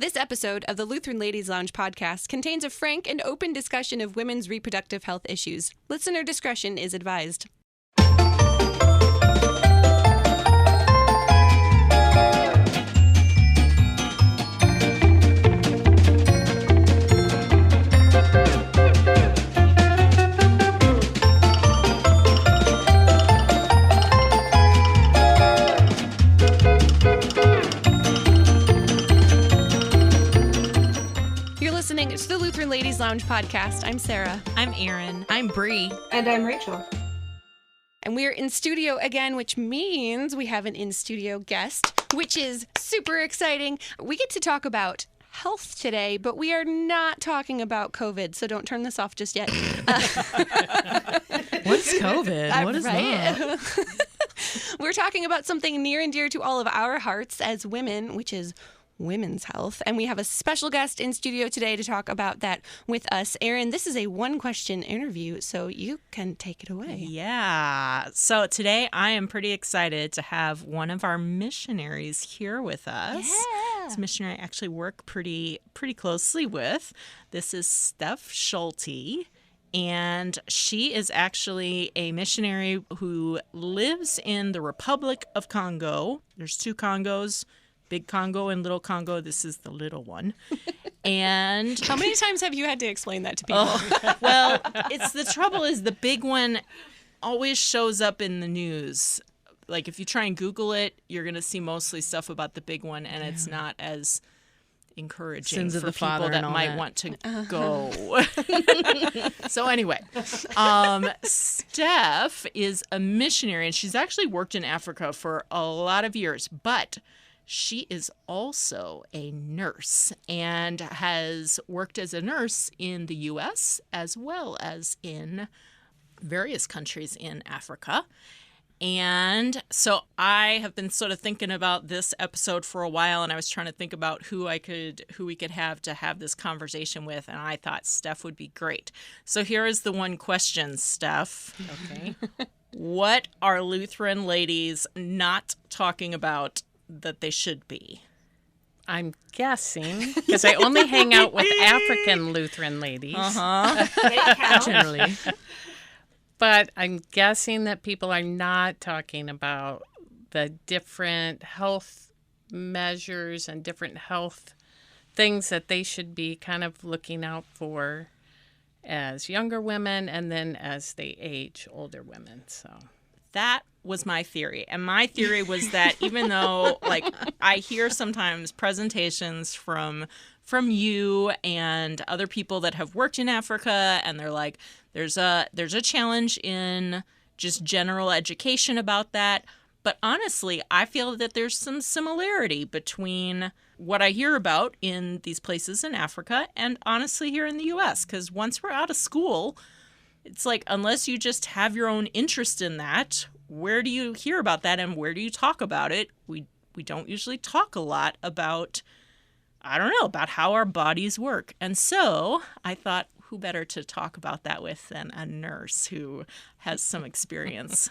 This episode of the Lutheran Ladies Lounge podcast contains a frank and open discussion of women's reproductive health issues. Listener discretion is advised. It's the Lutheran Ladies Lounge podcast. I'm Sarah. I'm Erin. I'm Bree. And I'm Rachel. And we're in studio again, which means we have an in-studio guest, which is super exciting. We get to talk about health today, but we are not talking about COVID, so don't turn this off just yet. What's COVID? What is that? We're talking about something near and dear to all of our hearts as women, which is women's health. And we have a special guest in studio today to talk about that with us. Erin, this is a one-question interview, so you can take it away. Yeah. So today I am pretty excited to have one of our missionaries here with us. Yeah. This missionary I actually work pretty closely with. This is Steph Schulte. And she is actually a missionary who lives in the Republic of Congo. There's two Congos. Big Congo and Little Congo. This is the little one. And how many times have you had to explain that to people? Well, the trouble is the big one always shows up in the news. Like if you try and Google it, you're going to see mostly stuff about the big one, and it's not as encouraging Sins of for the people father that and might that. want to go. So anyway, Steph is a missionary, and she's actually worked in Africa for a lot of years, but she is also a nurse and has worked as a nurse in the U.S. as well as in various countries in Africa. And so I have been sort of thinking about this episode for a while, and I was trying to think about who we could have to have this conversation with, and I thought Steph would be great. So here is the one question, Steph. Okay. What are Lutheran ladies not talking about that they should be? I'm guessing, because I only hang out with African Lutheran ladies, generally. But I'm guessing that people are not talking about the different health measures and different health things that they should be kind of looking out for as younger women and then as they age, older women. So that was my theory. And my theory was that even though, like, I hear sometimes presentations from you and other people that have worked in Africa, and they're like, there's a challenge in just general education about that. But honestly, I feel that there's some similarity between what I hear about in these places in Africa and honestly here in the U.S. Because once we're out of school, it's like, unless you just have your own interest in that, where do you hear about that and where do you talk about it? We don't usually talk a lot about, about how our bodies work. And so I thought, who better to talk about that with than a nurse who has some experience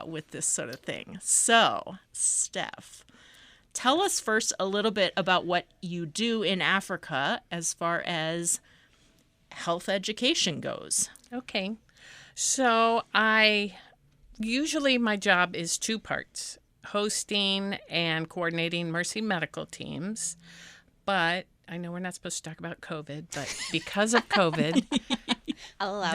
with this sort of thing. So, Steph, tell us first a little bit about what you do in Africa as far as health education goes. Okay. So usually my job is two parts, hosting and coordinating Mercy medical teams. But I know we're not supposed to talk about COVID, but because of COVID, I'll allow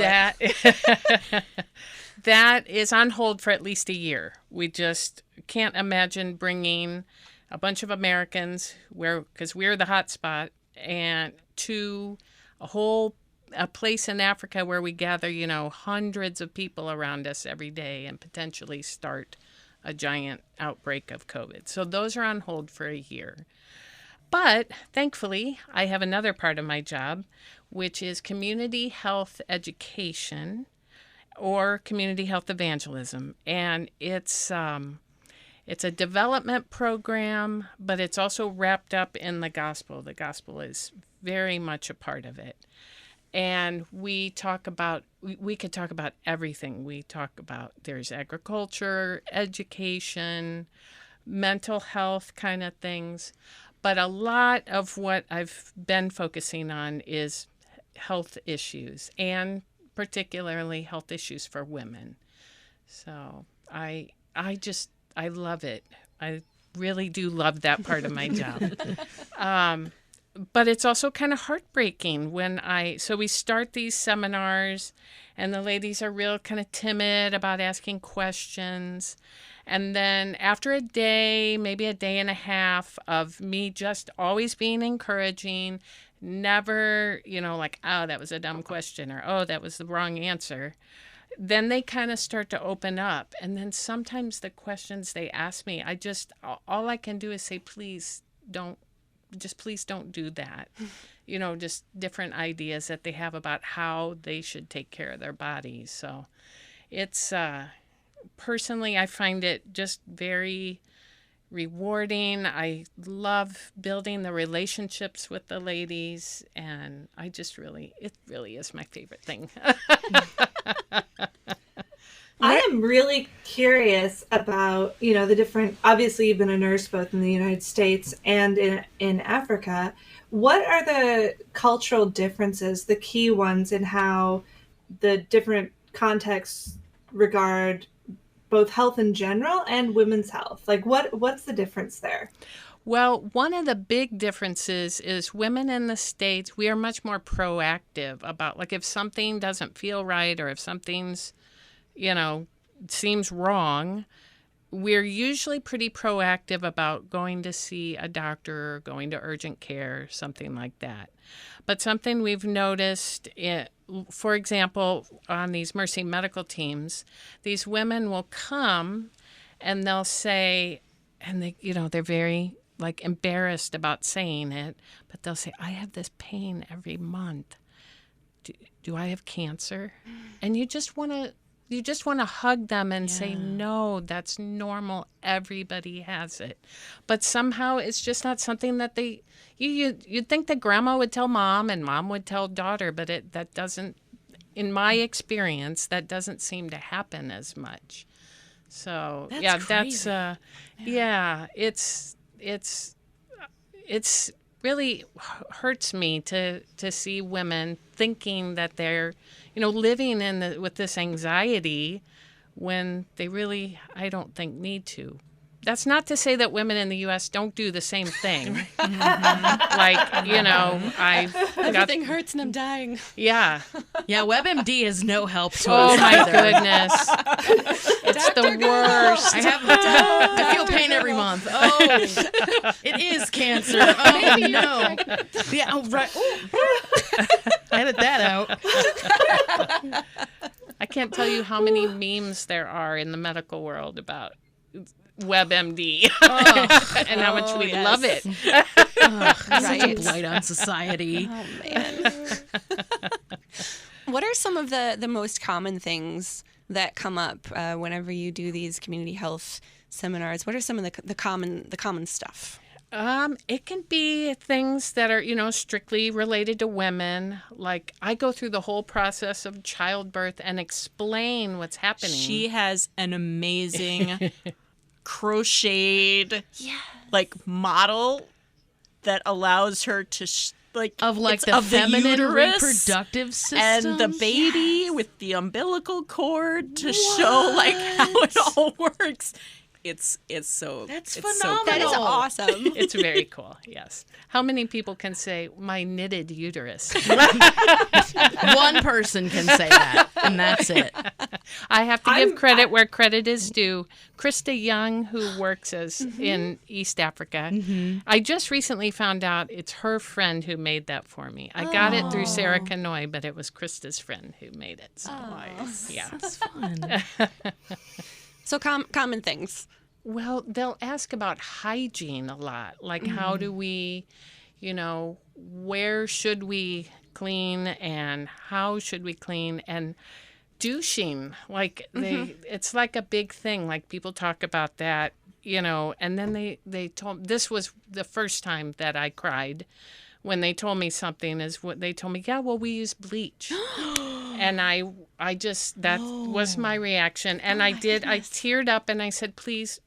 that is on hold for at least a year. We just can't imagine bringing a bunch of Americans, because we're the hot spot, and to a place in Africa where we gather, hundreds of people around us every day and potentially start a giant outbreak of COVID. So those are on hold for a year. But thankfully, I have another part of my job, which is community health education or community health evangelism. And it's a development program, but it's also wrapped up in the gospel. The gospel is very much a part of it. And we could talk about everything. We talk about, there's agriculture, education, mental health kind of things. But a lot of what I've been focusing on is health issues, and particularly health issues for women. So I love it. I really do love that part of my job. But it's also kind of heartbreaking when so we start these seminars and the ladies are real kind of timid about asking questions. And then after a day, maybe a day and a half of me just always being encouraging, never, like, oh, that was a dumb question, or, oh, that was the wrong answer. Then they kind of start to open up. And then sometimes the questions they ask me, all I can do is say, please don't do that. Just different ideas that they have about how they should take care of their bodies. So it's, personally, I find it just very rewarding. I love building the relationships with the ladies, and it really is my favorite thing. I am really curious about, the different, obviously you've been a nurse both in the United States and in Africa. What are the cultural differences, the key ones in how the different contexts regard both health in general and women's health? Like what's the difference there? Well, one of the big differences is women in the States, we are much more proactive about, like, if something doesn't feel right or if something's, seems wrong, we're usually pretty proactive about going to see a doctor or going to urgent care, something like that. But something we've noticed, for example, on these Mercy medical teams, these women will come and they'll say, and they're very embarrassed about saying it, but they'll say, I have this pain every month. Do I have cancer? And you just want to hug them and say, no, that's normal. Everybody has it. But somehow it's just not something that you'd think that grandma would tell mom and mom would tell daughter, but that doesn't, in my experience, that doesn't seem to happen as much. So it's really hurts me to see women thinking that they're, living with this anxiety when they really, I don't think, need to. That's not to say that women in the U.S. don't do the same thing. Everything hurts and I'm dying. Yeah. Yeah, WebMD is no help to Oh, us my either. goodness. It's the worst. I feel pain every month. Oh, it is cancer. Oh, no. Yeah, oh, right. Edit that out. I can't tell you how many memes there are in the medical world about WebMD and how much we love it. Such a blight on society. Oh, man. What are some of the most common things that come up whenever you do these community health seminars? What are some of the common stuff? It can be things that are, strictly related to women. Like, I go through the whole process of childbirth and explain what's happening. She has an amazing crocheted model that allows her to the feminine reproductive system and the baby with the umbilical cord to show how it all works. It's phenomenal. So that is awesome. It's very cool. Yes. How many people can say my knitted uterus? One person can say that, and that's it. I have to give credit where credit is due. Krista Young, who works in East Africa, I just recently found out it's her friend who made that for me. I got it through Sarah Kanoy, but it was Krista's friend who made it. So, yeah, that's fun. So common things. Well, they'll ask about hygiene a lot. Like, how do we, where should we clean and how should we clean? And douching, it's like a big thing. Like, people talk about that, and then they told, this was the first time that I cried when they told me something, is what they told me, we use bleach. And I just, that was my reaction. And I teared up and I said, please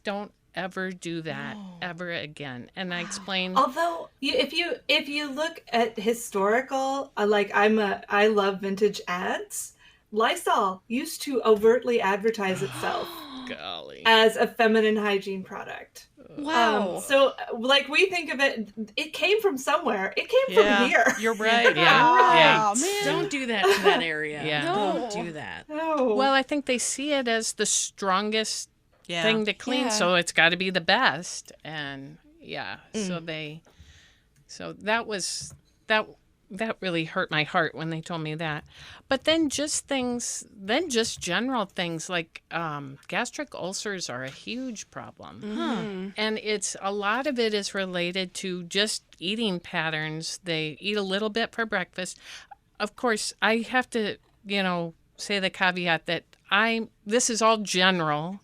don't ever do that ever again. And I explained. Although, if you look at historical, I love vintage ads. Lysol used to overtly advertise itself Golly. as a feminine hygiene product. Wow. So, like, we think of it, it came from somewhere. It came from here. You're right. Yeah. Oh, man. Don't do that to that area. Yeah. Don't do that. No. Well, I think they see it as the strongest thing to clean, Yeah. so it's got to be the best. And so that really hurt my heart when they told me that. But then just general things like gastric ulcers are a huge problem. Mm-hmm. And a lot of it is related to just eating patterns. They eat a little bit for breakfast. Of course, I have to, say the caveat that this is all general,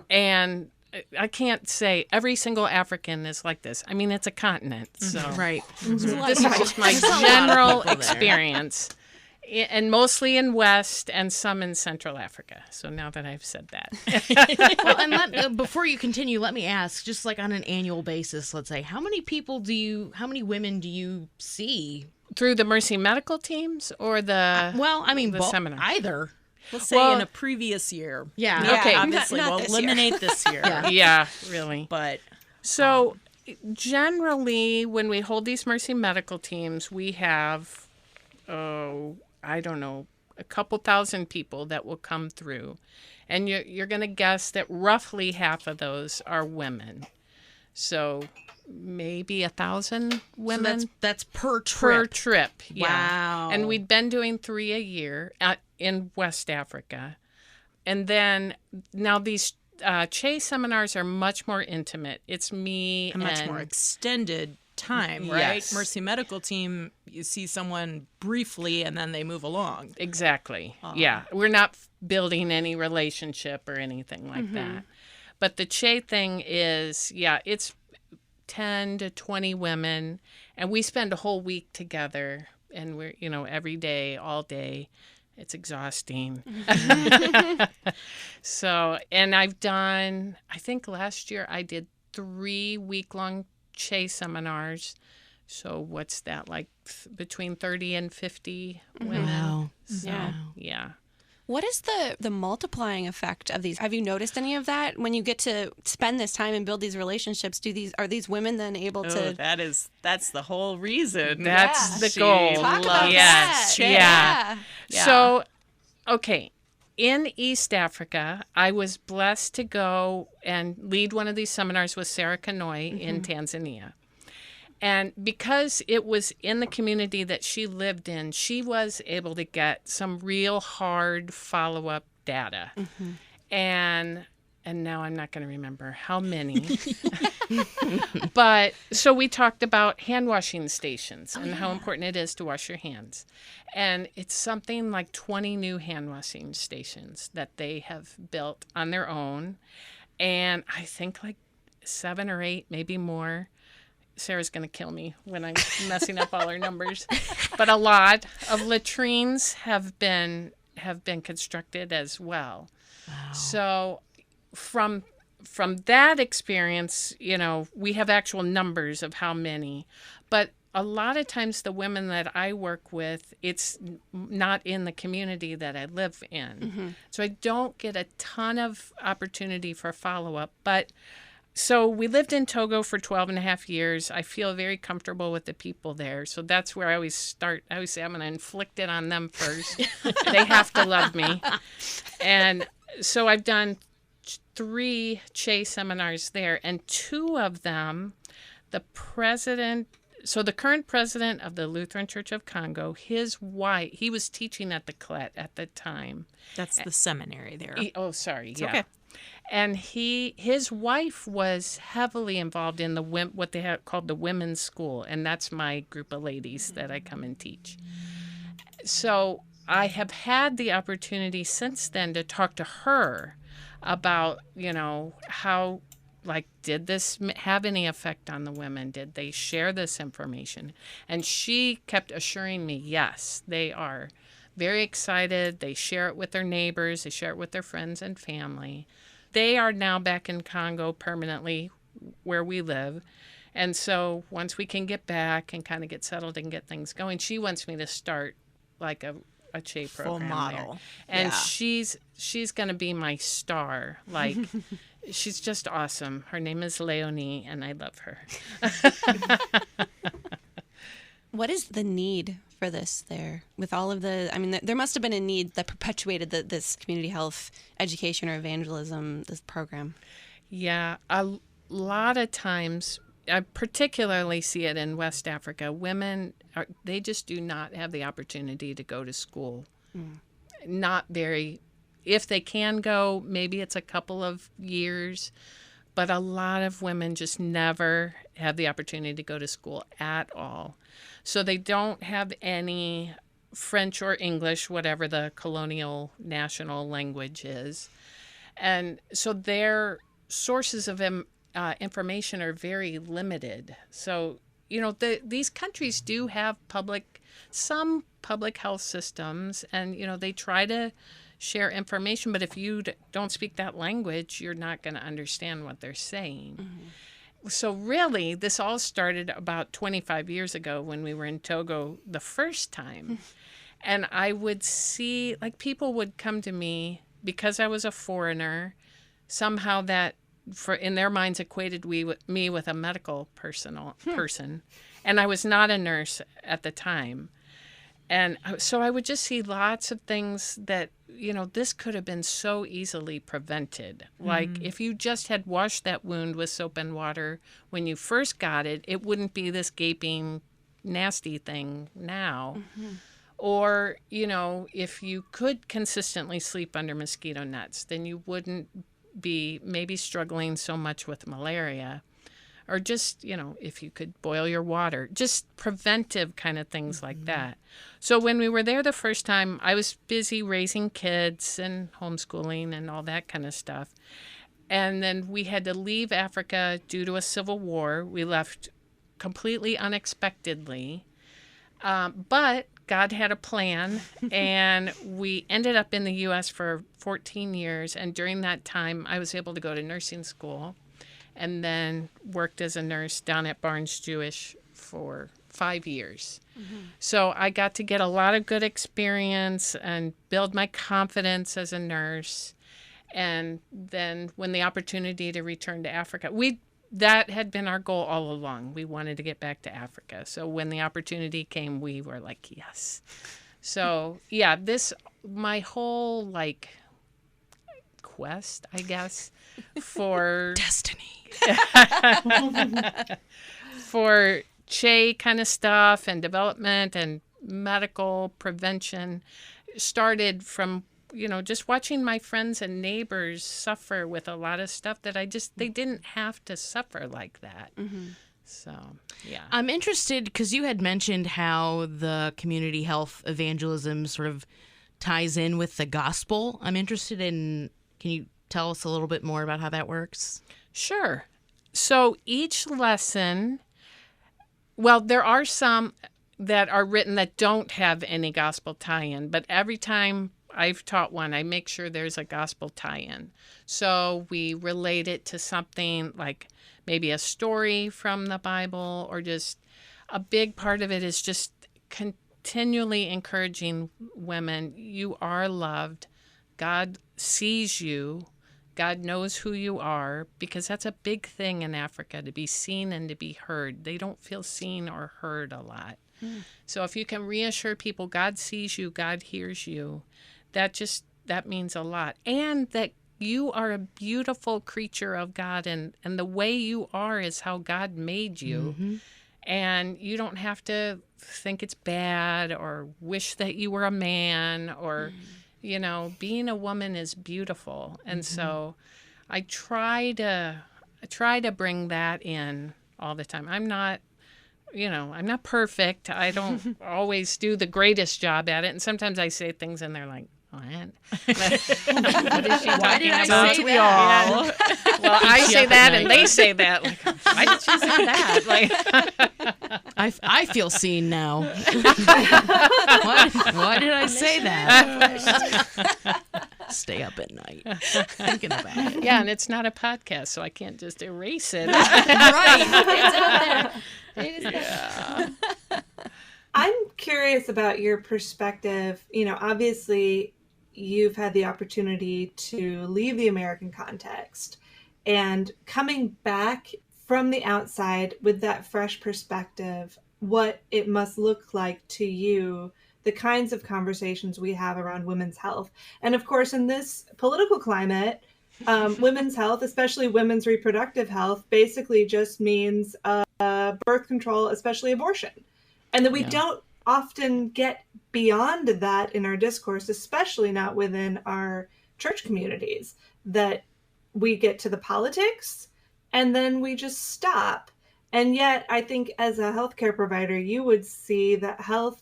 and I can't say every single African is like this. I mean, it's a continent, so Right. this is just my general experience, and mostly in West and some in Central Africa. So now that I've said that, Well, and before you continue, let me ask, just like on an annual basis, let's say, how many women do you see? through the Mercy medical teams or the the seminar? Either. Let's say in a previous year. Yeah. Yeah. Okay. Obviously, Not we'll this year. eliminate this year. Yeah, really. But So generally, when we hold these Mercy medical teams, we have, I don't know, a couple thousand people that will come through. And you're going to guess that roughly half of those are women. So maybe 1,000 women. So that's per trip. Per trip, yeah. Wow. And we'd been doing 3 a year in West Africa. And then now these Che seminars are much more intimate. It's me a much more extended time, right? Yes. Mercy Medical Team, you see someone briefly and then they move along. Exactly. Yeah. We're not building any relationship or anything like that. But the Che thing is, it's 10 to 20 women, and we spend a whole week together, and we're, every day, all day. It's exhausting. So, and I've done, I think last year I did 3 week-long Che seminars. So what's that, like between 30 and 50 women? Wow. Yeah. Yeah. What is the multiplying effect of these? Have you noticed any of that when you get to spend this time and build these relationships? Are these women then able to? That's the whole reason. That's the She goal. Talk about Yes. that. Yeah. So, okay. In East Africa, I was blessed to go and lead one of these seminars with Sarah Kanoi in Tanzania. And because it was in the community that she lived in, she was able to get some real hard follow-up data. And now I'm not going to remember how many. But so we talked about hand washing stations and how important it is to wash your hands. And it's something like 20 new hand washing stations that they have built on their own. And I think like 7 or 8, maybe more. Sarah's going to kill me when I'm messing up all her numbers. But a lot of latrines have been constructed as well. Wow. So from that experience, we have actual numbers of how many. But a lot of times the women that I work with, it's not in the community that I live in. So I don't get a ton of opportunity for follow-up. But so we lived in Togo for 12 and a half years. I feel very comfortable with the people there. So that's where I always start. I always say I'm going to inflict it on them first. They have to love me. And so I've done 3 Che seminars there. And 2 of them, the current president of the Lutheran Church of Congo, his wife, he was teaching at the CLET at the time. That's the seminary there. Sorry. It's yeah. okay. And his wife was heavily involved in what they have called the women's school, and that's my group of ladies that I come and teach. So I have had the opportunity since then to talk to her about, how, did this have any effect on the women? Did they share this information? And she kept assuring me, yes, they are very excited. They share it with their neighbors. They share it with their friends and family. they are now back in Congo permanently where we live. And so once we can get back and kind of get settled and get things going, she wants me to start like a Che program Full model. there. And Yeah. she's going to be my star. Like, she's just awesome. Her name is Leonie, and I love her. What is the need for this there? With all of the, I mean, there must have been a need that perpetuated this community health education or evangelism, this program. Yeah, a lot of times, I particularly see it in West Africa. Women, they just do not have the opportunity to go to school. Not very, if they can go, maybe it's a couple of years, but a lot of women just never have the opportunity to go to school at all. So they don't have any French or English, whatever the colonial national language is. And so their sources of information are very limited. So, you know, these countries do have some public health systems, and, you know, they try to share information, but if you don't speak that language, you're not going to understand what they're saying. So really, this all started about 25 years ago when we were in Togo the first time. And I would see, like, people would come to me because I was a foreigner. Somehow that, in their minds, equated me with a medical person. And I was not a nurse at the time. And so I would just see lots of things that, you know, this could have been so easily prevented. Like, if you just had washed that wound with soap and water when you first got it, it wouldn't be this gaping, nasty thing now. Or, you know, if you could consistently sleep under mosquito nets, then you wouldn't be maybe struggling so much with malaria. Or just, you know, if you could boil your water, just preventive kind of things like that. So when we were there the first time, I was busy raising kids and homeschooling and all that kind of stuff. And then we had to leave Africa due to a civil war. We left completely unexpectedly. But God had a plan, and we ended up in the U.S. for 14 years. And during that time, I was able to go to nursing school, and then worked as a nurse down at Barnes Jewish for 5 years. So I got to get a lot of good experience and build my confidence as a nurse. And then when the opportunity to return to Africa, that had been our goal all along. We wanted to get back to Africa. So when the opportunity came, we were like, yes. So yeah, my whole like quest, I guess, for Destiny. for Che kind of stuff and development and medical prevention started from, you know, just watching my friends and neighbors suffer with a lot of stuff that they didn't have to suffer like that. So, yeah. I'm interested because you had mentioned how the community health evangelism sort of ties in with the gospel. I'm interested in, can you tell us a little bit more about how that works? Sure. So each lesson, well, there are some that are written that don't have any gospel tie-in, but every time I've taught one, I make sure there's a gospel tie-in. So we relate it to something like maybe a story from the Bible, or just a big part of it is just continually encouraging women, you are loved. God sees you. God knows who you are, because that's a big thing in Africa, to be seen and to be heard. They don't feel seen or heard a lot. So if you can reassure people, God sees you, God hears you, that means a lot. And that you are a beautiful creature of God, and the way you are is how God made you. And you don't have to think it's bad or wish that you were a man, or you know, being a woman is beautiful. And so I try to bring that in all the time. I'm not perfect. I don't always do the greatest job at it. And sometimes I say things and they're like, what? What is she talking about? say that? Yeah. Well, I say that and they say that. Like, why did she say that? Like, I feel seen now. Why did I say that? stay up at night thinking about it. Yeah, and it's not a podcast, so I can't just erase it. Right. It's out there. It is there. I'm curious about your perspective. Obviously, you've had the opportunity to leave the American context and coming back from the outside with that fresh perspective, what it must look like to you, the kinds of conversations we have around women's health. And of course, in this political climate, women's health, especially women's reproductive health, basically just means birth control, especially abortion. And that we don't often get beyond that in our discourse, especially not within our church communities, that we get to the politics and then we just stop. And yet, I think as a healthcare provider, you would see that health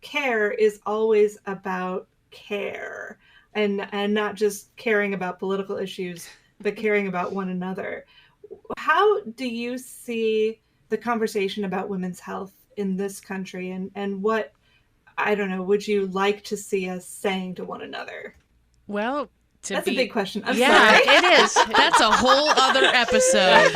care is always about care and not just caring about political issues, but caring about one another. How do you see the conversation about women's health in this country, and what, I don't know, would you like to see us saying to one another? Well, that's a big question. I'm yeah, sorry. it is. That's a whole other episode.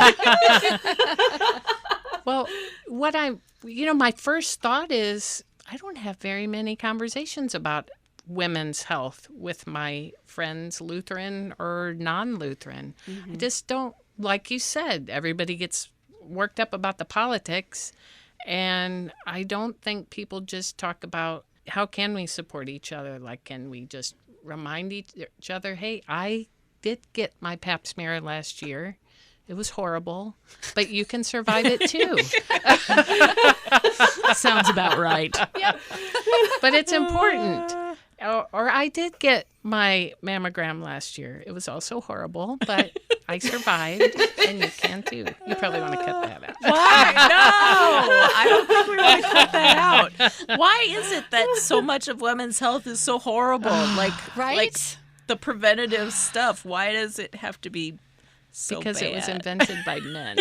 Well, my first thought is I don't have very many conversations about women's health with my friends, Lutheran or non-Lutheran. Mm-hmm. I just don't, like you said, everybody gets worked up about the politics. And I don't think people just talk about how can we support each other? Like, can we just remind each other, hey, I did get my pap smear last year. It was horrible, but you can survive it too. Sounds about right. Yep. But it's important. Or I did get my mammogram last year. It was also horrible, but I survived, and you can too. You probably want to cut that out. Why? No, I don't think we want to cut that out. Why is it that so much of women's health is so horrible? Right? Like the preventative stuff. Why does it have to be so because bad? it was invented by men.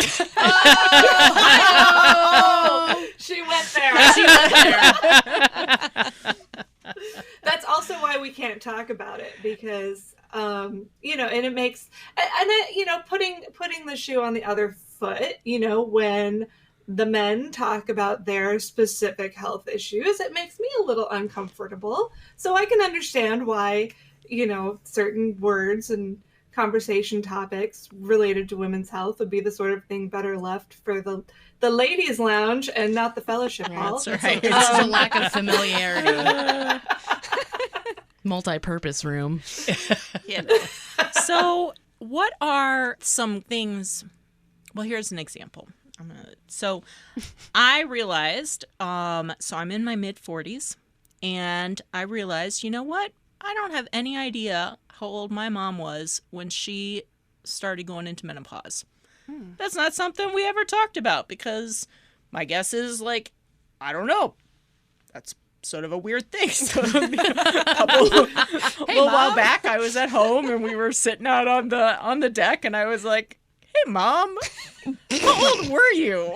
Oh, she went there. That's also why we can't talk about it, because and it makes putting the shoe on the other foot, when the men talk about their specific health issues, it makes me a little uncomfortable. So I can understand why, certain words and conversation topics related to women's health would be the sort of thing better left for the ladies' lounge and not the fellowship hall. That's right. It's just a lack of familiarity. Multi-purpose room. So what are some things? Well, here's an example. So I realized, so I'm in my mid-40s, and I realized, you know what? I don't have any idea how old my mom was when she started going into menopause. That's not something we ever talked about, because my guess is, I don't know. That's sort of a weird thing. So, a while back, I was at home and we were sitting out on the deck, and I was like, "Hey, Mom, how old were you?"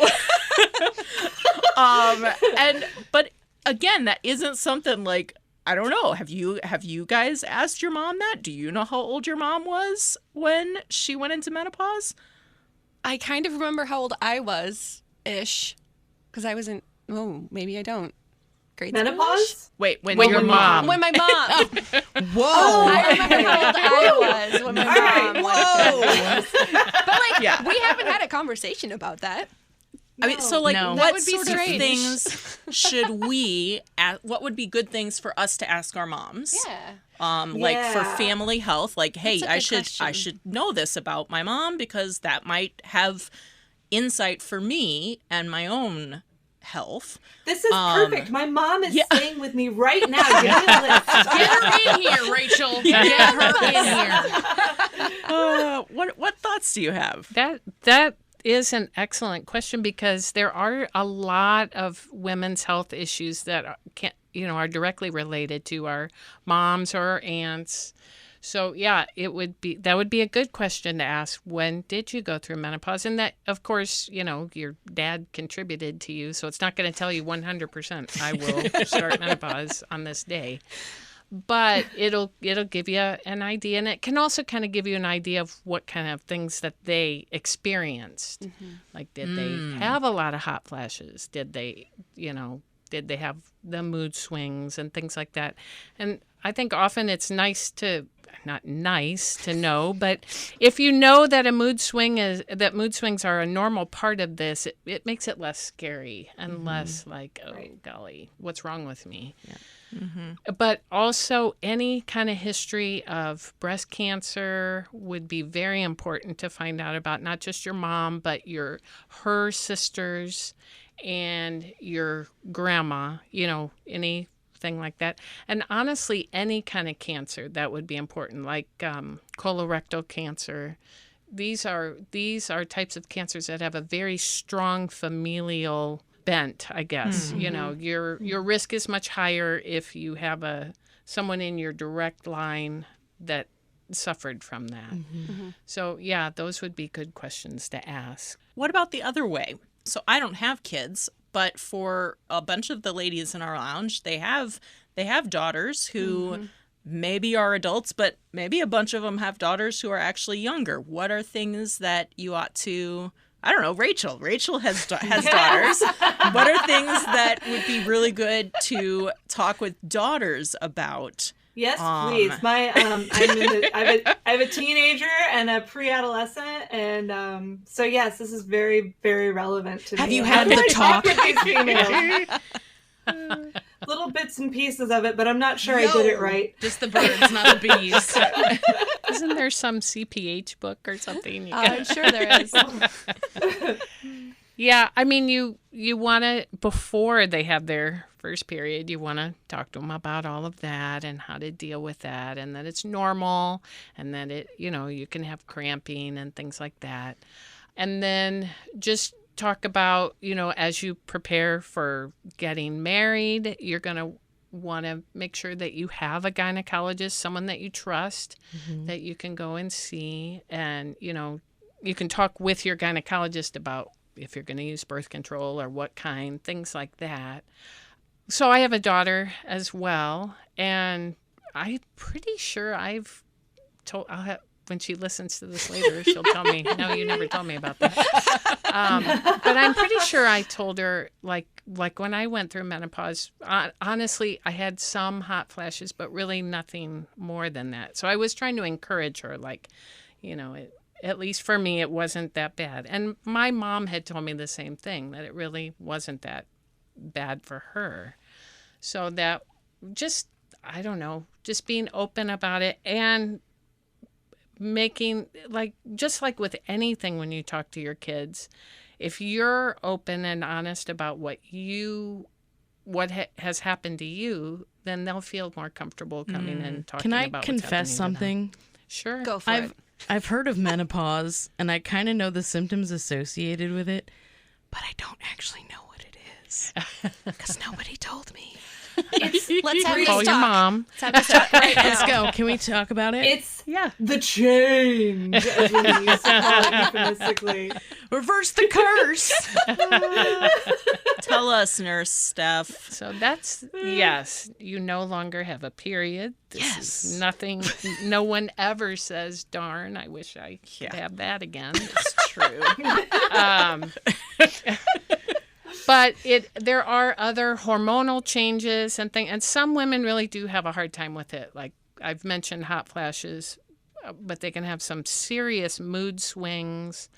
But again, that isn't something I don't know. Have you guys asked your mom that? Do you know how old your mom was when she went into menopause? I kind of remember how old I was-ish, because I was in, maybe I don't. Grade menopause? Wait, when your mom. When my mom. Whoa. I remember how old I was when my mom went. But we haven't had a conversation about that. I mean, so No. what That would be sort of strange. things should we? What would be good things for us to ask our moms? Yeah. For family health, hey, That's a good I question. should know this about my mom, because that might have insight for me and my own health. This is perfect. My mom is staying with me right now. Give me a list. Get her in here, Rachel. Get her in here. What thoughts do you have? That is an excellent question, because there are a lot of women's health issues that are directly related to our moms or our aunts. So yeah, that would be a good question to ask. When did you go through menopause? And that, of course, your dad contributed to you, so it's not going to tell you 100%. I will start menopause on this day. but it'll give you an idea, and it can also kind of give you an idea of what kind of things that they experienced. Like, did they have a lot of hot flashes? Did they have the mood swings and things like that? And I think often it's not nice to know, but if you know that mood swings are a normal part of this, it makes it less scary and less like, oh, golly, what's wrong with me? Yeah. But also any kind of history of breast cancer would be very important to find out about, not just your mom, but her sisters and your grandma, anything like that. And honestly, any kind of cancer, that would be important, like colorectal cancer. These are types of cancers that have a very strong familial bent, I guess. Your risk is much higher if you have someone in your direct line that suffered from that. So yeah, those would be good questions to ask. What about the other way? So I don't have kids, but for a bunch of the ladies in our lounge, they have daughters who maybe are adults, but maybe a bunch of them have daughters who are actually younger. What are things that you ought to... I don't know, Rachel. Rachel has daughters. What are things that would be really good to talk with daughters about? Yes, please. I have a teenager and a pre-adolescent, and so yes, this is very, very relevant to me. Have you had the talk with these females? Little bits and pieces of it, but I'm not sure I did it right. Just the birds, not the bees. Isn't there some CPH book or something? I'm sure there is. Yeah, I mean, you want to, before they have their first period, you want to talk to them about all of that and how to deal with that, and that it's normal, and that you can have cramping and things like that. And then just talk about, as you prepare for getting married, you're going to want to make sure that you have a gynecologist, someone that you trust, that you can go and see. And, you can talk with your gynecologist about if you're going to use birth control or what kind, things like that. So I have a daughter as well, and I'm pretty sure when she listens to this later, she'll tell me, no, you never told me about that. But I'm pretty sure I told her, like when I went through menopause, honestly, I had some hot flashes, but really nothing more than that. So I was trying to encourage her, at least for me, it wasn't that bad. And my mom had told me the same thing, that it really wasn't that bad for her. So that just being open about it, and making, just like with anything when you talk to your kids, if you're open and honest about what has happened to you, then they'll feel more comfortable coming and talking about what's happening to them. Can I confess something? Sure. Go for it. I've heard of menopause, and I kind of know the symptoms associated with it, but I don't actually know what it is because nobody told me. Let's have Call this your talk. mom. Let's have this talk right now. Let's go. Can we talk about it? It's the change, as we used to call it euphemistically. Reverse the curse. Tell us, Nurse Steph. So that's, yes, you no longer have a period. This is nothing. No one ever says, darn, I wish I could have that again. It's true. But there are other hormonal changes and some women really do have a hard time with it. Like I've mentioned hot flashes, but they can have some serious mood swings.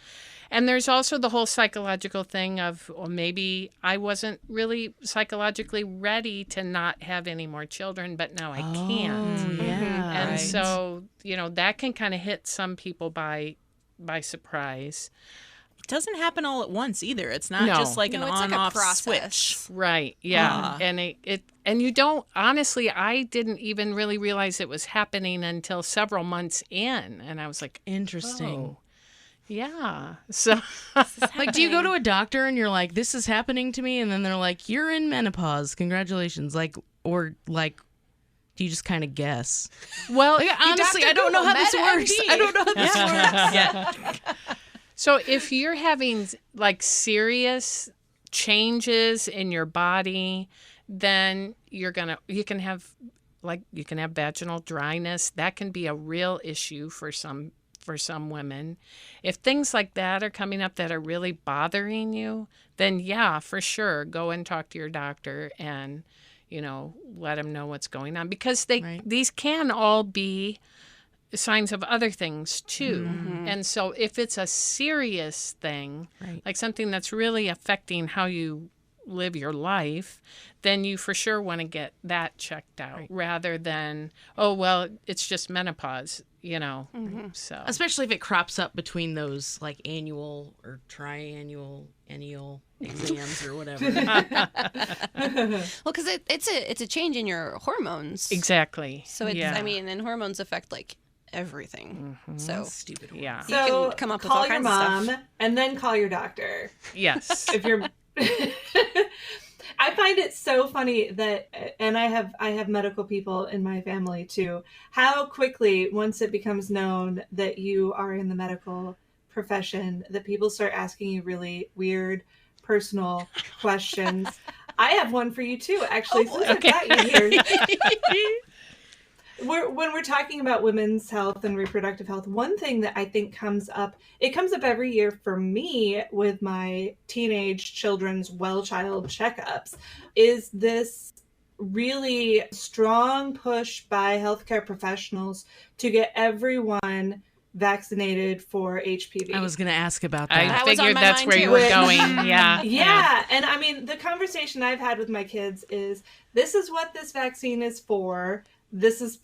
And there's also the whole psychological thing of, well, maybe I wasn't really psychologically ready to not have any more children, but now I can't. Yeah. And so, that can kind of hit some people by surprise. It doesn't happen all at once either. It's not just like an on-off switch. Right. Yeah. And you don't, honestly, I didn't even really realize it was happening until several months in. And I was like, interesting. Oh, yeah. So do you go to a doctor and you're like, this is happening to me? And then they're like, you're in menopause. Congratulations. Do you just kind of guess? Well, honestly, I don't know how this works. I don't know how this works. Yeah. So if you're having serious changes in your body, then you can have like you can have vaginal dryness. That can be a real issue for some women. If things like that are coming up that are really bothering you, then yeah, for sure, go and talk to your doctor and, let them know what's going on, because these can all be signs of other things too. And so if it's a serious thing, like something that's really affecting how you live your life, then you for sure want to get that checked out rather than, oh, well, it's just menopause, So Especially if it crops up between those like annual or triannual annual exams or whatever. Well, because it's a change in your hormones. Exactly. So it's and hormones affect like everything. So stupid. Yeah. you can come up with all call your kinds of mom stuff. and then call your doctor. Yes. If you're I find it so funny that, and I have medical people in my family too, how quickly, once it becomes known that you are in the medical profession, that people start asking you really weird, personal questions. I have one for you too, actually, since I've got you here. When we're talking about women's health and reproductive health, one thing that I think comes up every year for me with my teenage children's well child checkups, is this really strong push by healthcare professionals to get everyone vaccinated for HPV. I was going to ask about that. I was on figured my that's mind where too. you were going. Yeah. Yeah. And I mean, the conversation I've had with my kids is, this is what this vaccine is for. This is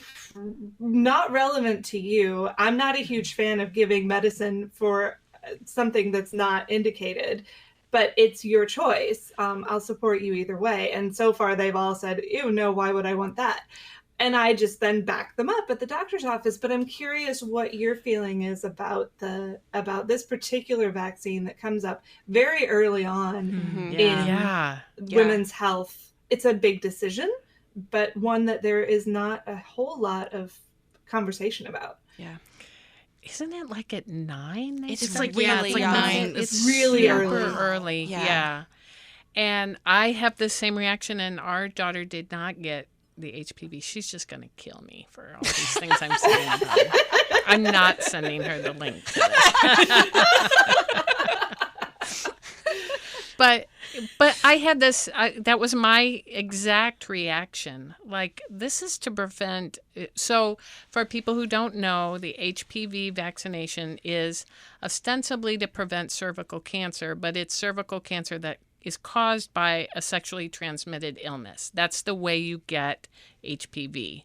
not relevant to you. I'm not a huge fan of giving medicine for something that's not indicated, but it's your choice. I'll support you either way. And so far they've all said, ew, no, why would I want that? And I just then back them up at the doctor's office. But I'm curious what your feeling is about this particular vaccine that comes up very early on in women's health. It's a big decision, but one that there is not a whole lot of conversation about. Yeah. Isn't it like at 9? It's start like really giving young. it? It's really super early. Yeah. And I have the same reaction, and our daughter did not get the HPV. She's just going to kill me for all these things I'm saying about her. I'm not sending her the link to this. But I had this, that was my exact reaction. Like, this is to prevent. So for people who don't know, the HPV vaccination is ostensibly to prevent cervical cancer, but it's cervical cancer that is caused by a sexually transmitted illness. That's the way you get HPV.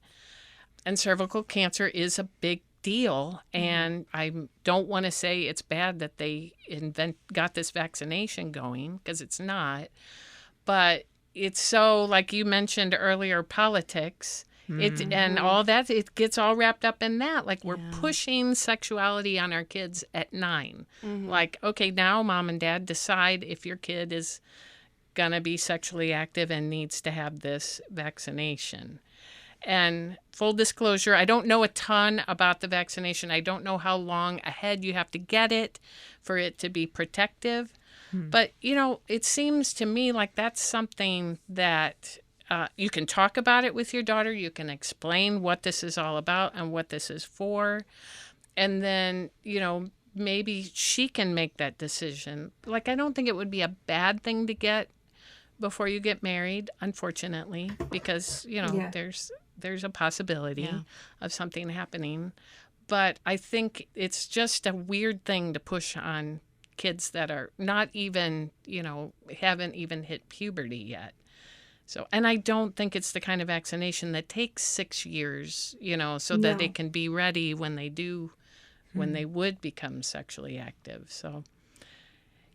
And cervical cancer is a big deal, and I don't want to say it's bad that they got this vaccination going, because it's not. But it's so, like you mentioned earlier, politics. And all that, it gets all wrapped up in that. Like, we're pushing sexuality on our kids at 9. Like, okay, now mom and dad decide if your kid is going to be sexually active and needs to have this vaccination. And full disclosure, I don't know a ton about the vaccination. I don't know how long ahead you have to get it for it to be protective. But, it seems to me like that's something that you can talk about it with your daughter. You can explain what this is all about and what this is for. And then, maybe she can make that decision. Like, I don't think it would be a bad thing to get before you get married, unfortunately, because, there's a possibility of something happening. But I think it's just a weird thing to push on kids that are not even, haven't even hit puberty yet. So, and I don't think it's the kind of vaccination that takes 6 years, so that they can be ready when they do, when they would become sexually active. So,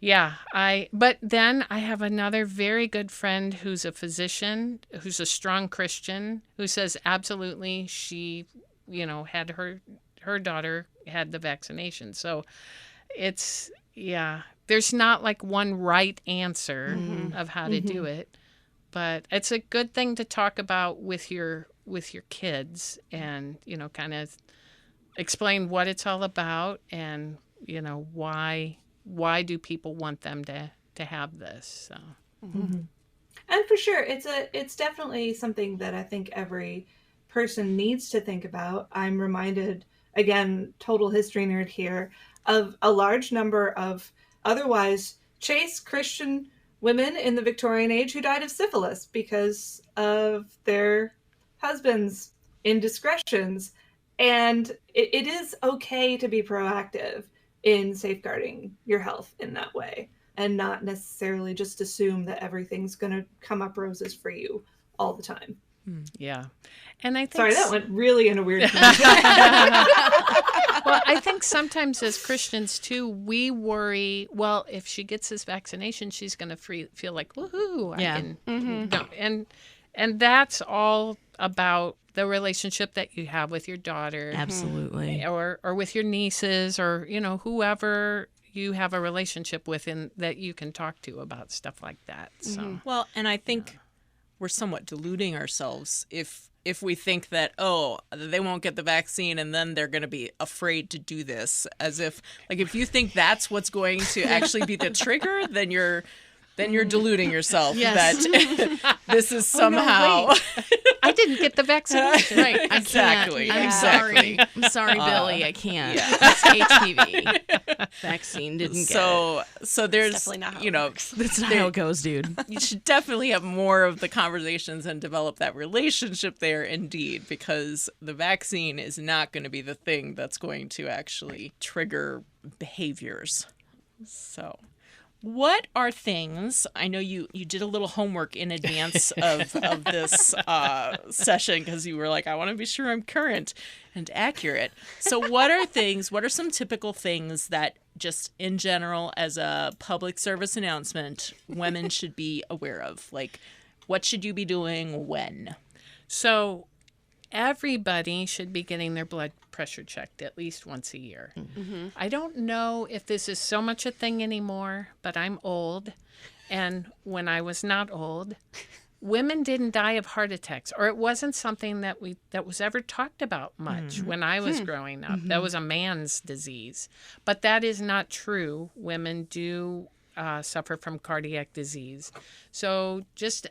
yeah, but then I have another very good friend who's a physician, who's a strong Christian, who says absolutely she, had her daughter had the vaccination. So it's, there's not like one right answer of how to do it. But it's a good thing to talk about with your kids, and kind of explain what it's all about, and why do people want them to have this. So. And for sure, it's definitely something that I think every person needs to think about, I'm reminded, again, total history nerd here, of a large number of otherwise chaste Christian women in the Victorian age who died of syphilis because of their husbands' indiscretions. And it is okay to be proactive in safeguarding your health in that way, and not necessarily just assume that everything's going to come up roses for you all the time. Yeah. And I think Sorry, that went really in a weird Well, I think sometimes as Christians too, we worry, well, if she gets this vaccination, she's going to feel like, woohoo, Yeah. I can. No. And that's all about the relationship that you have with your daughter. Absolutely. Or with your nieces, or, whoever you have a relationship with and that you can talk to about stuff like that. So Well, and I think we're somewhat deluding ourselves if we think that, they won't get the vaccine and then they're going to be afraid to do this, as if, like, if you think that's what's going to actually be the trigger, then you're deluding yourself that this is somehow I didn't get the vaccination. Right. I Exactly. can't. I'm Exactly. sorry. I'm sorry, Billy. I can't. It's HPV. Vaccine didn't get it. So there's definitely not how it works. That's not how it goes, dude. you should definitely have more of the conversations and develop that relationship there, indeed, because the vaccine is not going to be the thing that's going to actually trigger behaviors. So what are things, I know you did a little homework in advance of this session, because you were like, I want to be sure I'm current and accurate. So what are some typical things that, just in general, as a public service announcement, women should be aware of? Like, what should you be doing when? So everybody should be getting their blood pressure checked at least once a year. Mm-hmm. I don't know if this is so much a thing anymore, but I'm old. And when I was not old, women didn't die of heart attacks, or it wasn't something that was ever talked about much when I was growing up. That was a man's disease. But that is not true. Women do suffer from cardiac disease. So just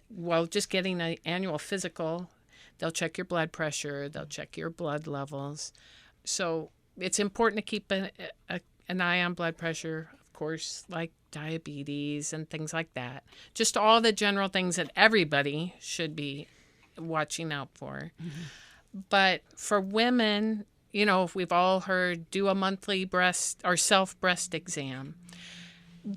getting an annual physical, they'll check your blood pressure, they'll check your blood levels. So it's important to keep an eye on blood pressure, of course, like diabetes and things like that. Just all the general things that everybody should be watching out for. Mm-hmm. But for women, if we've all heard, do a monthly breast or self-breast exam.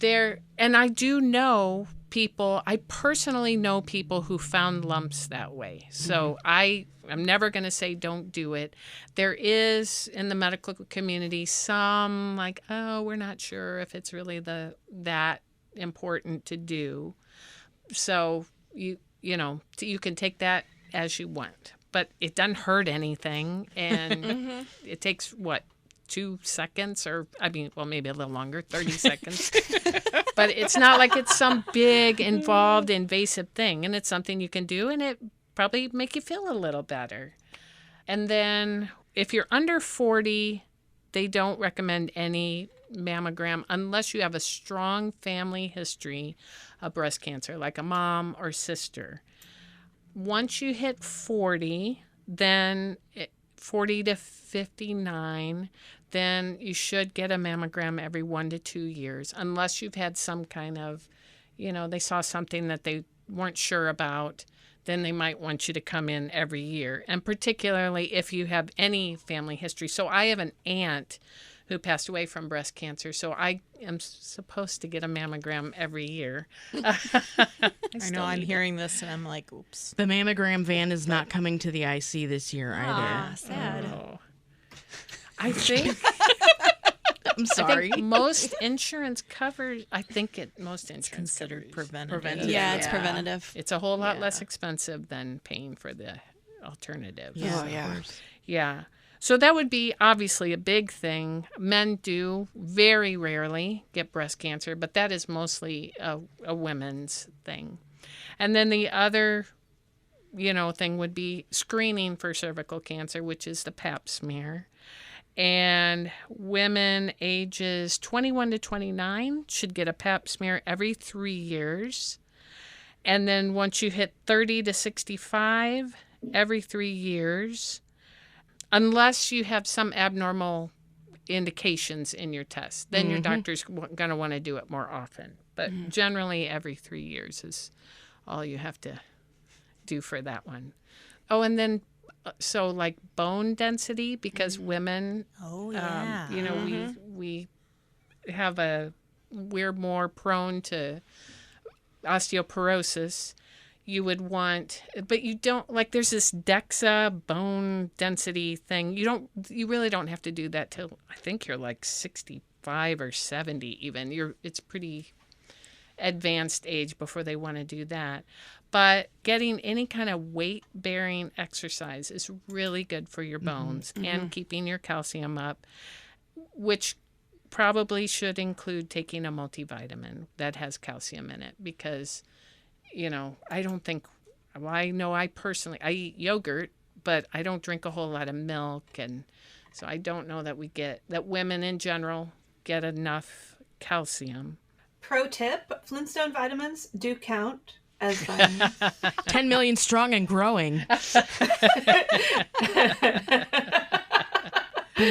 And I do know people, I personally know people who found lumps that way. So I'm never going to say don't do it. There is in the medical community some like, we're not sure if it's really that important to do. So you can take that as you want, but it doesn't hurt anything, and it takes 2 seconds, or maybe a little longer, 30 seconds. But it's not like it's some big, involved, invasive thing. And it's something you can do, and it probably make you feel a little better. And then if you're under 40, they don't recommend any mammogram unless you have a strong family history of breast cancer, like a mom or sister. Once you hit 40, then 40 to 59, then you should get a mammogram every 1 to 2 years, unless you've had some kind of, they saw something that they weren't sure about, then they might want you to come in every year, and particularly if you have any family history. So I have an aunt who passed away from breast cancer, so I am supposed to get a mammogram every year. I know I'm hearing this and I'm like, oops. The mammogram van is not coming to the IC this year either. Sad. Oh. I think I'm sorry. I think most insurance covers. Most insurance Considered covers preventative. Yeah, it's preventative. It's a whole lot less expensive than paying for the alternative. Yeah, Oh, yeah. Yeah. So that would be obviously a big thing. Men do very rarely get breast cancer, but that is mostly a women's thing. And then the other, thing would be screening for cervical cancer, which is the Pap smear. And women ages 21 to 29 should get a Pap smear every 3 years. And then once you hit 30 to 65 every 3 years, unless you have some abnormal indications in your test. Then your doctor's going to want to do it more often. But generally, every 3 years is all you have to do for that one. Oh, and then, so like bone density, because women, you know, we have we're more prone to osteoporosis. You would want, but you don't, like there's this DEXA bone density thing. You really don't have to do that till I think you're like 65 or 70 even. It's pretty advanced age before they want to do that. But getting any kind of weight-bearing exercise is really good for your bones and keeping your calcium up, which probably should include taking a multivitamin that has calcium in it because, you know, I know I personally, I eat yogurt, but I don't drink a whole lot of milk. And so I don't know that women in general get enough calcium. Pro tip, Flintstone vitamins do count as vitamins. 10 million strong and growing. I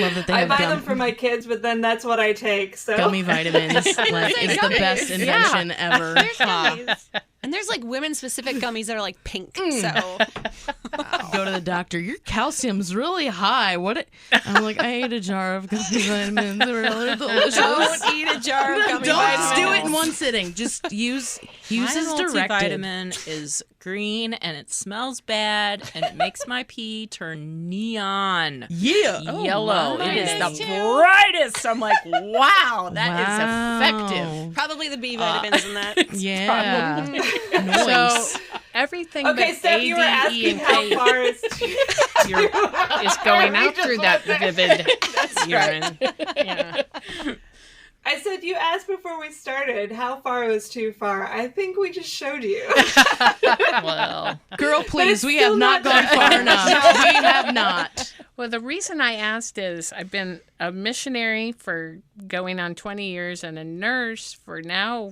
love that they I have buy them for my kids, but then that's what I take. So gummy vitamins. Like, it's the best invention ever. There's gummies. And there's like women-specific gummies that are like pink. So Go to the doctor. Your calcium's really high. I'm like, I ate a jar of gummy vitamins. They're really delicious. don't eat a jar of gummy vitamins. Don't do it in one sitting. Just use as My directed. multivitamin is green and it smells bad and it makes my pee turn neon. Yeah. Yellow. mine It is does the too. brightest. I'm like, wow, that is effective. Probably the B vitamins in that. Yeah. So everything okay, but Steph, A, you D, were E, asking and how K far is is going out through that vivid urine. Yeah. I said you asked before we started how far was too far. I think we just showed you. Well, Girl, please, it's we still have not not gone far enough. We have not. well, the reason I asked is I've been a missionary for going on 20 years and a nurse for now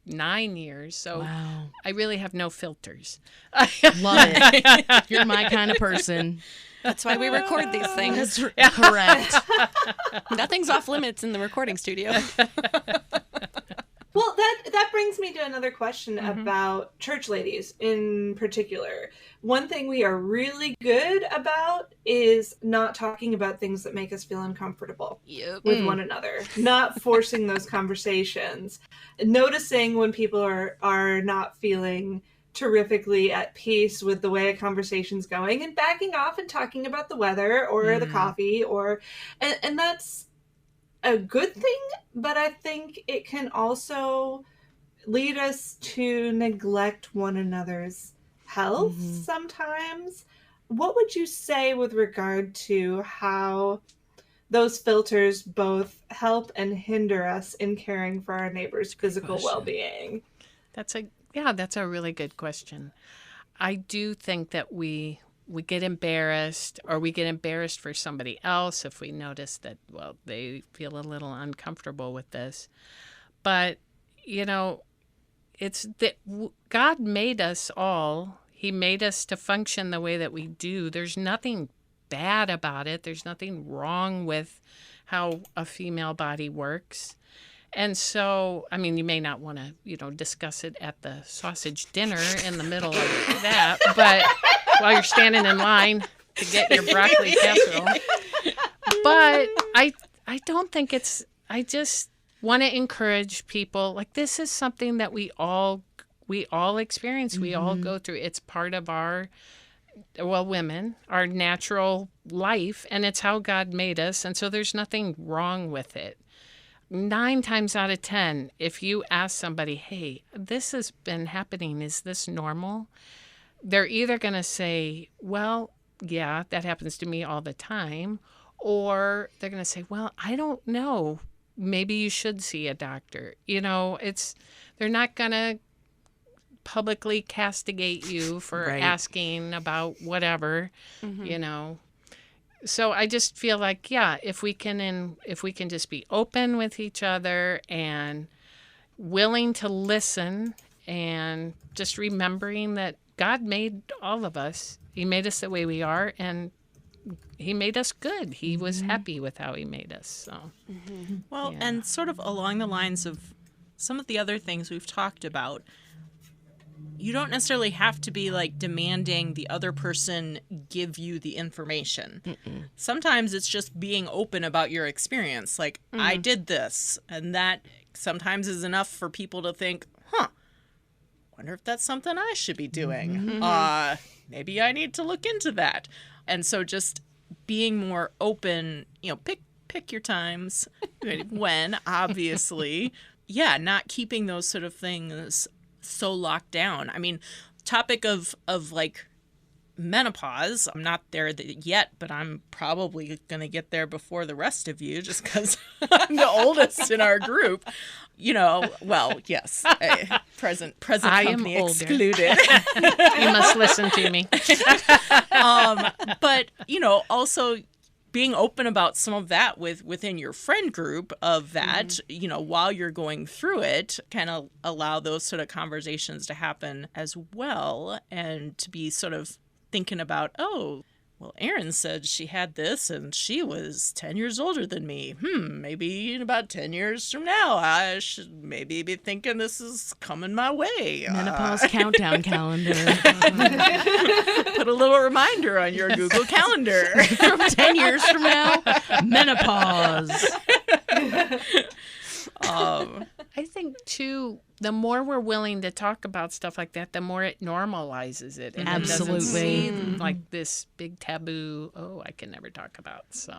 9 years. So Wow. I really have no filters. Love it. You're my kind of person. That's why we record these things. Correct. Nothing's off limits in the recording studio. Well, that brings me to another question about church ladies in particular. One thing we are really good about is not talking about things that make us feel uncomfortable with one another, not forcing those conversations, noticing when people are not feeling terrifically at peace with the way a conversation's going and backing off and talking about the weather or the coffee and that's a good thing, but I think it can also lead us to neglect one another's health sometimes. What would you say with regard to how those filters both help and hinder us in caring for our neighbors' physical well-being? That's a really good question. I do think that we get embarrassed, or we get embarrassed for somebody else if we notice that, well, they feel a little uncomfortable with this. But, you know, it's that God made us all. He made us to function the way that we do. There's nothing bad about it. There's nothing wrong with how a female body works. And so, I mean, you may not want to, discuss it at the sausage dinner in the middle of that, but while you're standing in line to get your broccoli casserole. But I don't think I just want to encourage people, like, this is something that we all experience. We all go through. It's part of our natural life, and it's how God made us. And so there's nothing wrong with it. 9 times out of 10, if you ask somebody, hey, this has been happening, is this normal? They're either going to say, well, yeah, that happens to me all the time. Or they're going to say, well, I don't know. Maybe you should see a doctor. They're not going to publicly castigate you for asking about whatever, So I just feel like, yeah, if we can just be open with each other and willing to listen and just remembering that God made all of us He made us the way we are, and he made us good. He was happy with how he made us. So, Well, and sort of along the lines of some of the other things we've talked about, you don't necessarily have to be like demanding the other person give you the information. Sometimes it's just being open about your experience. Like, I did this, and that sometimes is enough for people to think, wonder if that's something I should be doing. Maybe I need to look into that. And so just being more open, pick your times when, obviously. Yeah, not keeping those sort of things so locked down. I mean, topic of like menopause, I'm not there yet, but I'm probably going to get there before the rest of you just because I'm the oldest in our group. Well, yes, present I company am older. excluded. you must listen to me. But, also being open about some of that within your friend group of that, while you're going through it, kind of allow those sort of conversations to happen as well, and to be sort of thinking about, well, Erin said she had this and she was 10 years older than me. Maybe in about 10 years from now, I should maybe be thinking this is coming my way. Menopause countdown calendar. Put a little reminder on your Google Calendar. From 10 years from now, menopause. I think, too, the more we're willing to talk about stuff like that, the more it normalizes it. And Absolutely. It doesn't seem like this big taboo, I can never talk about. So,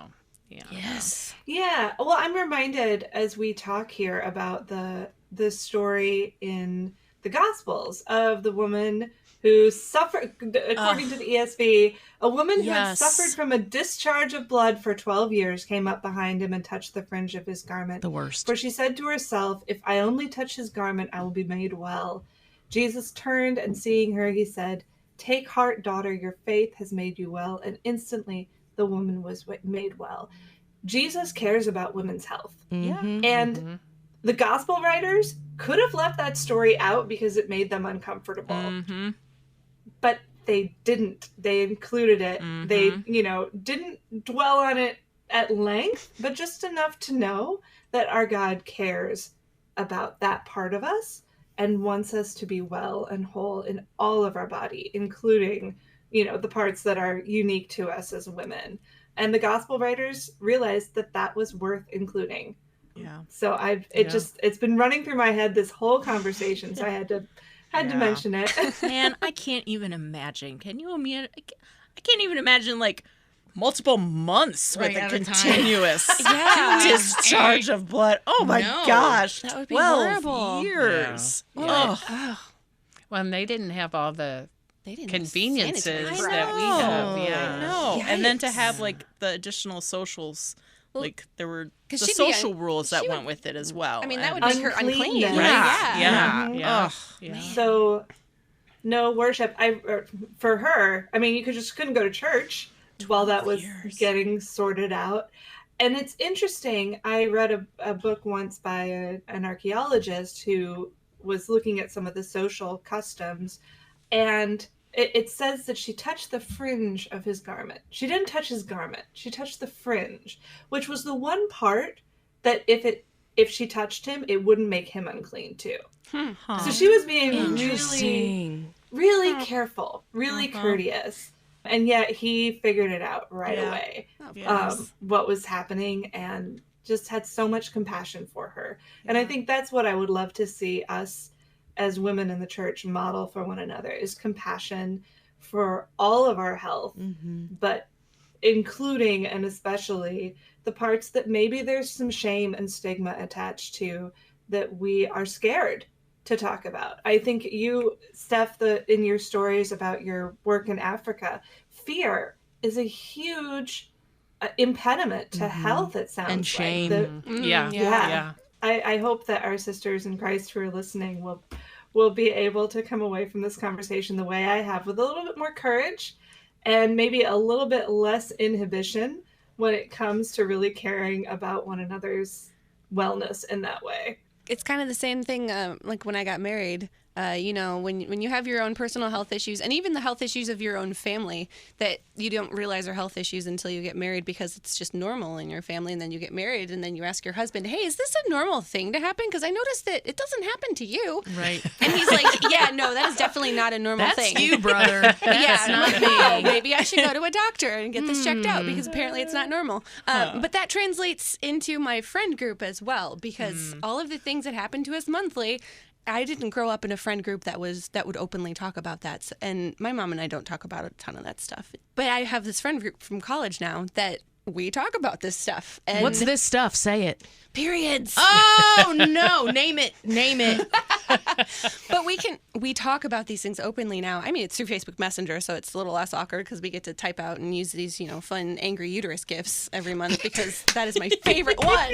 yeah. Yes. Yeah. Well, I'm reminded as we talk here about the story in the Gospels of the woman who suffered, according to the ESV, a woman who had suffered from a discharge of blood for 12 years came up behind him and touched the fringe of his garment. The worst. For she said to herself, if I only touch his garment, I will be made well. Jesus turned and seeing her, he said, take heart, daughter, your faith has made you well. And instantly the woman was made well. Jesus cares about women's health. And the gospel writers could have left that story out because it made them uncomfortable. But they didn't. They included it. They, didn't dwell on it at length, but just enough to know that our God cares about that part of us and wants us to be well and whole in all of our body, including, the parts that are unique to us as women. And the gospel writers realized that that was worth including. Yeah. So it's been running through my head this whole conversation. So I had to mention it. Man, I can't even imagine. Can you imagine? I can't even imagine like multiple months with a continuous discharge of blood. Oh my gosh. That would be 12 horrible. years. Well, and they didn't have all the conveniences sanitize. that we have. Yeah. No. And then to have Yikes. like the additional socials, like there were the 'cause she'd be social rules that went with it as well. I mean, that would And- make her Unclean unclean. then. Right. Yeah. Yeah. Ugh. Yeah. So no worship. For her, I mean, you couldn't go to church while that was getting sorted out. And it's interesting. I read a book once by an archaeologist who was looking at some of the social customs, and it says that she touched the fringe of his garment. She didn't touch his garment. She touched the fringe, which was the one part that if she touched him, it wouldn't make him unclean too. So she was being really careful, really courteous. And yet he figured it out right away, what was happening, and just had so much compassion for her. And I think that's what I would love to see us as women in the church model for one another, is compassion for all of our health, but including and especially the parts that maybe there's some shame and stigma attached to, that we are scared to talk about. I think you, Steph, in your stories about your work in Africa, fear is a huge impediment to health, it sounds And shame. like. Yeah. I hope that our sisters in Christ who are listening will be able to come away from this conversation the way I have, with a little bit more courage and maybe a little bit less inhibition when it comes to really caring about one another's wellness in that way. It's kind of the same thing like when I got married. when you have your own personal health issues and even the health issues of your own family that you don't realize are health issues until you get married because it's just normal in your family. And then you get married and then you ask your husband, hey, is this a normal thing to happen? Because I noticed that it doesn't happen to you. Right. And he's like, yeah, no, that is definitely not a normal thing. That's you, brother. That's not me. Oh, maybe I should go to a doctor and get this checked out because apparently it's not normal. But that translates into my friend group as well, because all of the things that happen to us monthly, I didn't grow up in a friend group that would openly talk about that. And my mom and I don't talk about a ton of that stuff. But I have this friend group from college now that we talk about this stuff. And What's this stuff? Say it. Periods. Oh, no. Name it. Name it. But we talk about these things openly now. I mean, it's through Facebook Messenger, so it's a little less awkward because we get to type out and use these, fun angry uterus gifs every month because that is my favorite one.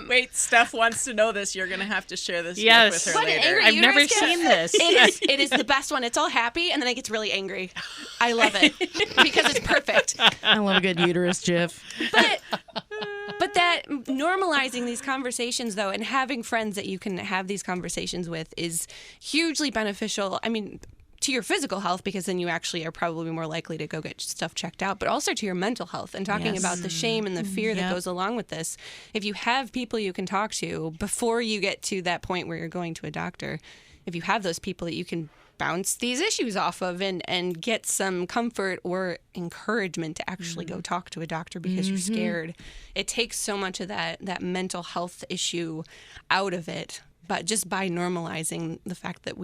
Wait, Steph wants to know this. You're going to have to share this Yes. with her What an later. angry I've uterus never gift. seen this. It is the best one. It's all happy, and then it gets really angry. I love it because it's perfect. I love a good uterus gif. But that normalizing these conversations, though, and having friends that you can have these conversations with is hugely beneficial. I mean, to your physical health, because then you actually are probably more likely to go get stuff checked out, but also to your mental health and talking about the shame and the fear that goes along with this. If you have people you can talk to before you get to that point where you're going to a doctor, if you have those people that you can bounce these issues off of and get some comfort or encouragement to actually go talk to a doctor because you're scared. It takes so much of that mental health issue out of it, but just by normalizing the fact that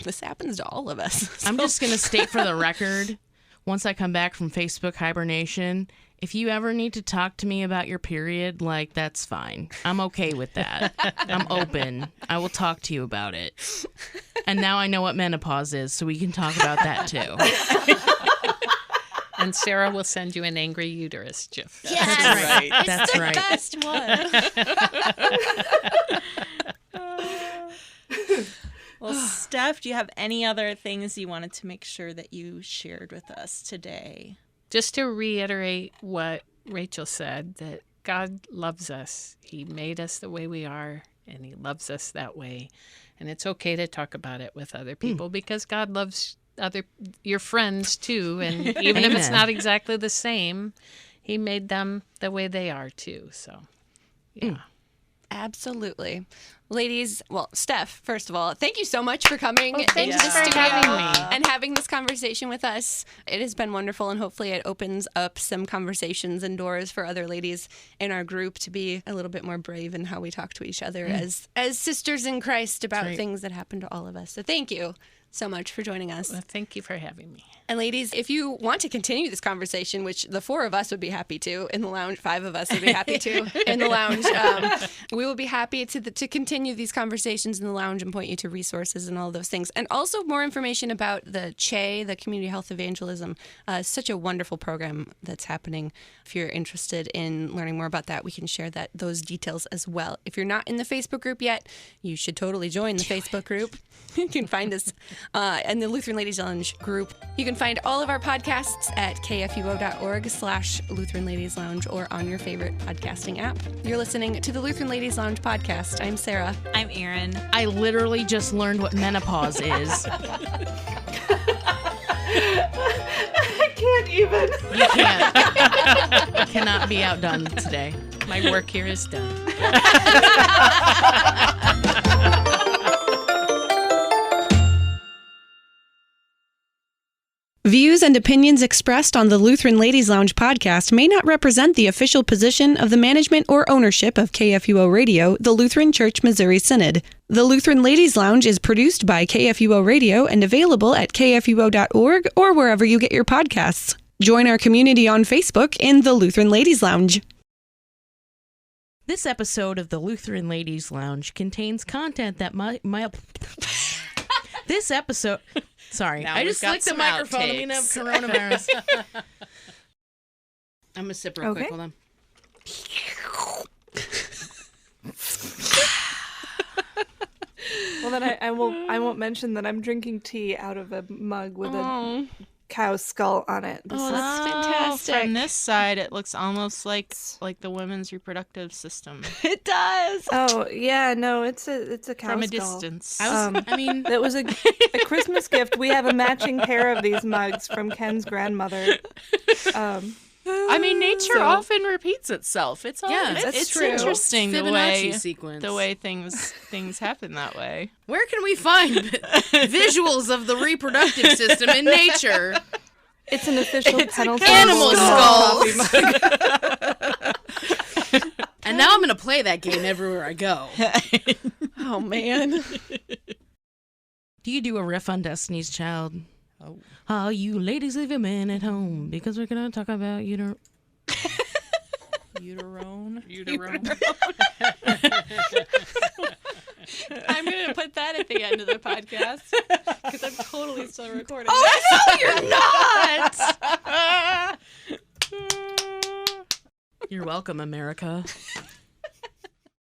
this happens to all of us. I'm just going to state for the record, once I come back from Facebook hibernation, if you ever need to talk to me about your period, that's fine. I'm okay with that. I'm open. I will talk to you about it. And now I know what menopause is, so we can talk about that too. And Sarah will send you an angry uterus gif. Yes, That's right. it's That's the right. best one. Well, Steph, do you have any other things you wanted to make sure that you shared with us today? Just to reiterate what Rachel said, that God loves us. He made us the way we are, and he loves us that way. And it's okay to talk about it with other people because God loves your friends too. And even if it's Amen. not exactly the same, he made them the way they are too. So, yeah. Absolutely. Ladies, well, Steph, first of all, thank you so much for coming into thanks the for studio having me. and having this conversation with us. It has been wonderful, and hopefully it opens up some conversations and doors for other ladies in our group to be a little bit more brave in how we talk to each other as sisters in Christ about right. things that happen to all of us. So thank you so much for joining us. Well, thank you for having me. And ladies, if you want to continue this conversation, which the 4 of us would be happy to in the lounge, 5 of us would be happy to in the lounge, we will be happy to continue these conversations in the lounge and point you to resources and all those things. And also more information about the CHE, the Community Health Evangelism. Such a wonderful program that's happening. If you're interested in learning more about that, we can share those details as well. If you're not in the Facebook group yet, you should totally join the Facebook group. You can find us in the Lutheran Ladies Lounge group. You can find all of our podcasts at kfuo.org/Lutheran Ladies Lounge or on your favorite podcasting app. You're listening to the Lutheran Ladies Lounge podcast. I'm Sarah. I'm Erin. I literally just learned what menopause is. I can't even. You can't. You cannot be outdone today. My work here is done. Views and opinions expressed on the Lutheran Ladies Lounge podcast may not represent the official position of the management or ownership of KFUO Radio, the Lutheran Church Missouri Synod. The Lutheran Ladies Lounge is produced by KFUO Radio and available at kfuo.org or wherever you get your podcasts. Join our community on Facebook in the Lutheran Ladies Lounge. This episode of the Lutheran Ladies Lounge contains content that might This episode... Sorry, Now I we've just got licked the some microphone. I'm going to have coronavirus. I'm going to sip real quick. Okay. Hold on. Well, then I won't mention that I'm drinking tea out of a mug with a cow skull on it. Oh, that's fantastic. From this side, it looks almost like the women's reproductive system It does. Oh yeah, no, it's a cow from a skull. distance. I mean, That was a Christmas gift. We have a matching pair of these mugs from Ken's grandmother. I mean, nature often repeats itself. It's all, Yeah, it's, that's it's true. interesting Fibonacci sequence. the way things happen that way. where can we find visuals of the reproductive system in nature? It's an official penalty. Animal skull. skulls. And now I'm going to play that game everywhere I go. Oh man. Do you do a riff on Destiny's Child? Oh, you ladies, leave your men at home because we're going to talk about Uterone. I'm going to put that at the end of the podcast because I'm totally still recording. Oh, no, you're not! You're welcome, America.